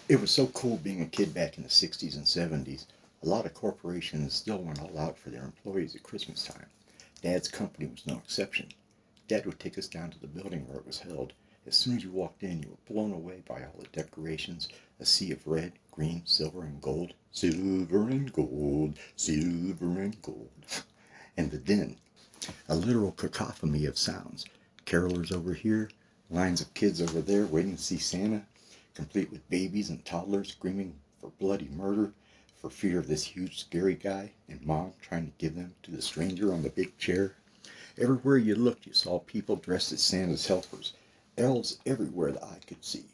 It was so cool being a kid back in the 60s and 70s. A lot of corporations still went all out for their employees at Christmas time. Dad's company was no exception. Dad would take us down to the building where it was held. As soon as you walked in, you were blown away by all the decorations, a sea of red, green, silver, and gold. Silver and gold, silver and gold. And the din, a literal cacophony of sounds. Carolers over here, lines of kids over there waiting to see Santa, complete with babies and toddlers screaming for bloody murder, for fear of this huge scary guy, and Mom trying to give them to the stranger on the big chair. Everywhere you looked, you saw people dressed as Santa's helpers, elves everywhere the eye could see.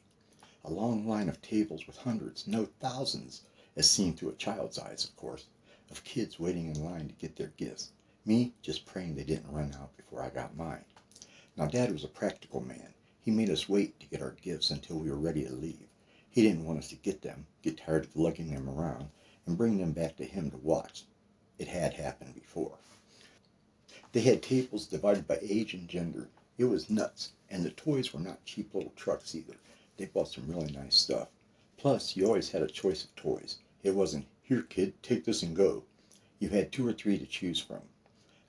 A long line of tables with hundreds, no thousands, as seen through a child's eyes, of course, of kids waiting in line to get their gifts. Me just praying they didn't run out before I got mine. Now, Dad was a practical man. He made us wait to get our gifts until we were ready to leave. He didn't want us to get them, get tired of lugging them around, and bring them back to him to watch. It had happened before. They had tables divided by age and gender. It was nuts, and the toys were not cheap little trucks either. They bought some really nice stuff. Plus, you always had a choice of toys. It wasn't, here kid, take this and go. You had two or three to choose from.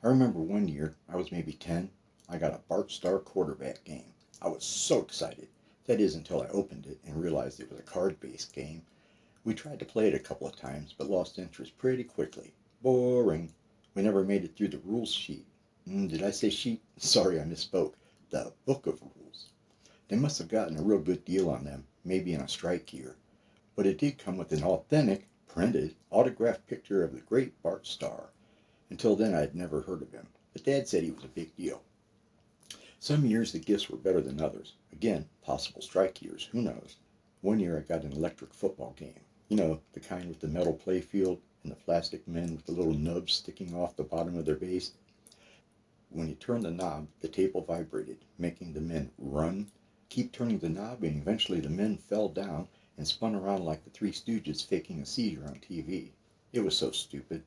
I remember one year, I was maybe 10, I got a Bart Star quarterback game. I was so excited. That is until I opened it and realized it was a card-based game. We tried to play it a couple of times, but lost interest pretty quickly. Boring. We never made it through the rules sheet. Did I say sheet? Sorry, I misspoke. The book of rules. They must have gotten a real good deal on them, maybe in a strike year. But it did come with an authentic, printed, autographed picture of the great Bart Starr. Until then, I had never heard of him, but Dad said he was a big deal. Some years the gifts were better than others. Again, possible strike years, who knows? One year I got an electric football game. You know, the kind with the metal playfield and the plastic men with the little nubs sticking off the bottom of their base. When you turned the knob, the table vibrated, making the men run, keep turning the knob, and eventually the men fell down and spun around like the Three Stooges faking a seizure on TV. It was so stupid.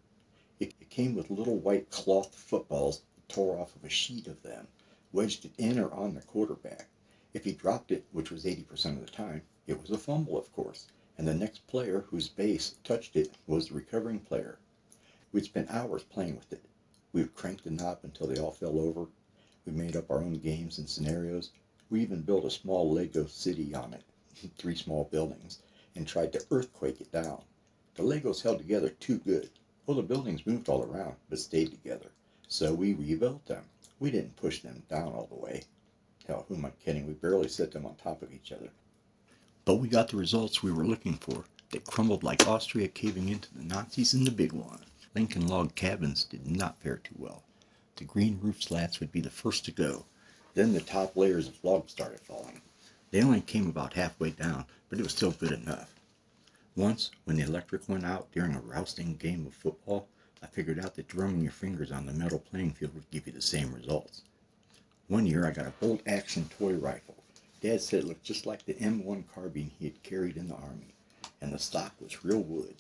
It came with little white cloth footballs that tore off of a sheet of them, wedged it in or on the quarterback. If he dropped it, which was 80% of the time, it was a fumble, of course, and the next player whose base touched it was the recovering player. We'd spent hours playing with it. We would crank the knob until they all fell over. We made up our own games and scenarios. We even built a small Lego city on it, 3 small buildings, and tried to earthquake it down. The Legos held together too good. Well, the buildings moved all around, but stayed together. So we rebuilt them. We didn't push them down all the way. Hell, who am I kidding? We barely set them on top of each other. But we got the results we were looking for. They crumbled like Austria caving into the Nazis in the big one. Lincoln log cabins did not fare too well. The green roof slats would be the first to go. Then the top layers of logs started falling. They only came about halfway down, but it was still good enough. Once, when the electric went out during a rousing game of football, I figured out that drumming your fingers on the metal playing field would give you the same results. One year I got a bolt-action toy rifle. Dad said it looked just like the M1 carbine he had carried in the Army, and the stock was real wood.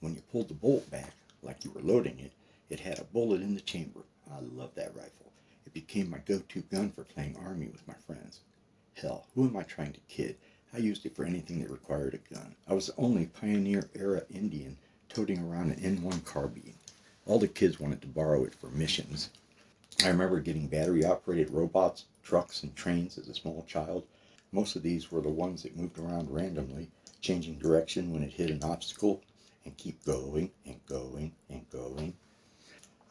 When you pulled the bolt back, like you were loading it, it had a bullet in the chamber. I loved that rifle. It became my go-to gun for playing Army with my friends. Hell, who am I trying to kid? I used it for anything that required a gun. I was the only pioneer-era Indian toting around an N1 carbine. All the kids wanted to borrow it for missions. I remember getting battery-operated robots, trucks, and trains as a small child. Most of these were the ones that moved around randomly, changing direction when it hit an obstacle, and keep going and going and going.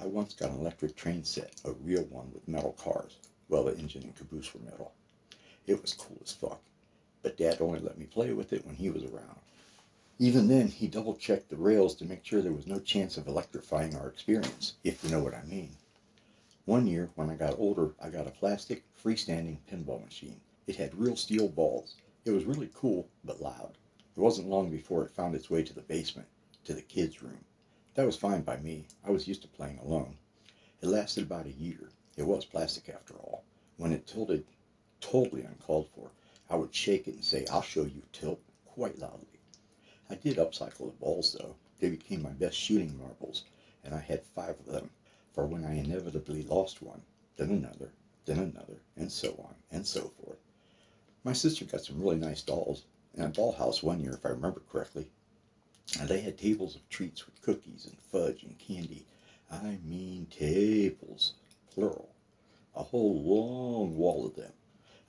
I once got an electric train set, a real one with metal cars. Well, the engine and caboose were metal. It was cool as fuck, but Dad only let me play with it when he was around. Even then, he double-checked the rails to make sure there was no chance of electrifying our experience, if you know what I mean. One year, when I got older, I got a plastic, freestanding pinball machine. It had real steel balls. It was really cool, but loud. It wasn't long before it found its way to the basement, to the kids' room. That was fine by me. I was used to playing alone. It lasted about a year. It was plastic after all. When it tilted totally uncalled for, I would shake it and say, "I'll show you tilt," quite loudly. I did upcycle the balls, though. They became my best shooting marbles, and I had 5 of them, for when I inevitably lost one, then another, and so on, and so forth. My sister got some really nice dolls, in a ball house one year, if I remember correctly, and they had tables of treats with cookies and fudge and candy. I mean tables, plural. A whole long wall of them.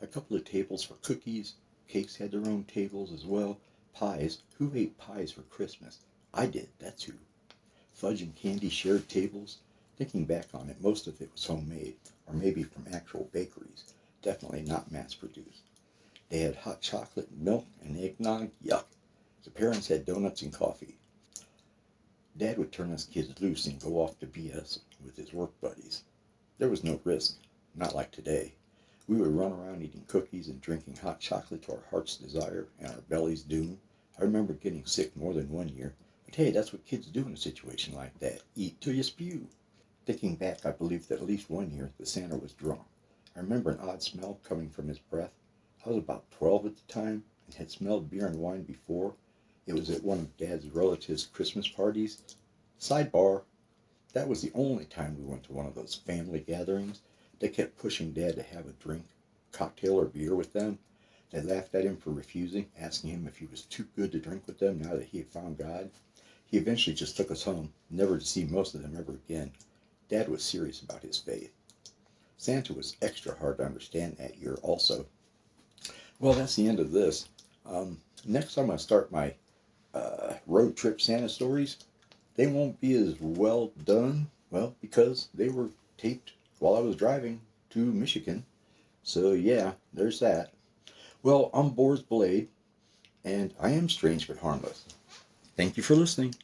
A couple of tables for cookies. Cakes had their own tables as well. Pies. Who ate pies for Christmas? I did, that's who. Fudge and candy shared tables. Thinking back on it, most of it was homemade, or maybe from actual bakeries. Definitely not mass produced. They had hot chocolate, milk, and eggnog. Yuck. The parents had donuts and coffee. Dad would turn us kids loose and go off to BS with his work buddies. There was no risk, not like today. We would run around eating cookies and drinking hot chocolate to our heart's desire and our belly's doom. I remember getting sick more than one year, but hey, that's what kids do in a situation like that. Eat till you spew. Thinking back, I believe that at least one year the Santa was drunk. I remember an odd smell coming from his breath. I was about 12 at the time and had smelled beer and wine before. It was at one of Dad's relatives' Christmas parties. Sidebar, that was the only time we went to one of those family gatherings. They kept pushing Dad to have a drink, cocktail or beer with them. They laughed at him for refusing, asking him if he was too good to drink with them now that he had found God. He eventually just took us home, never to see most of them ever again. Dad was serious about his faith. Santa was extra hard to understand that year also. Well, that's the end of this. Next I'm going to start my road trip Santa stories. They won't be as well done, well, because they were taped while I was driving to Michigan. So yeah, there's that. Well, I'm Boris Blade, and I am strange but harmless. Thank you for listening.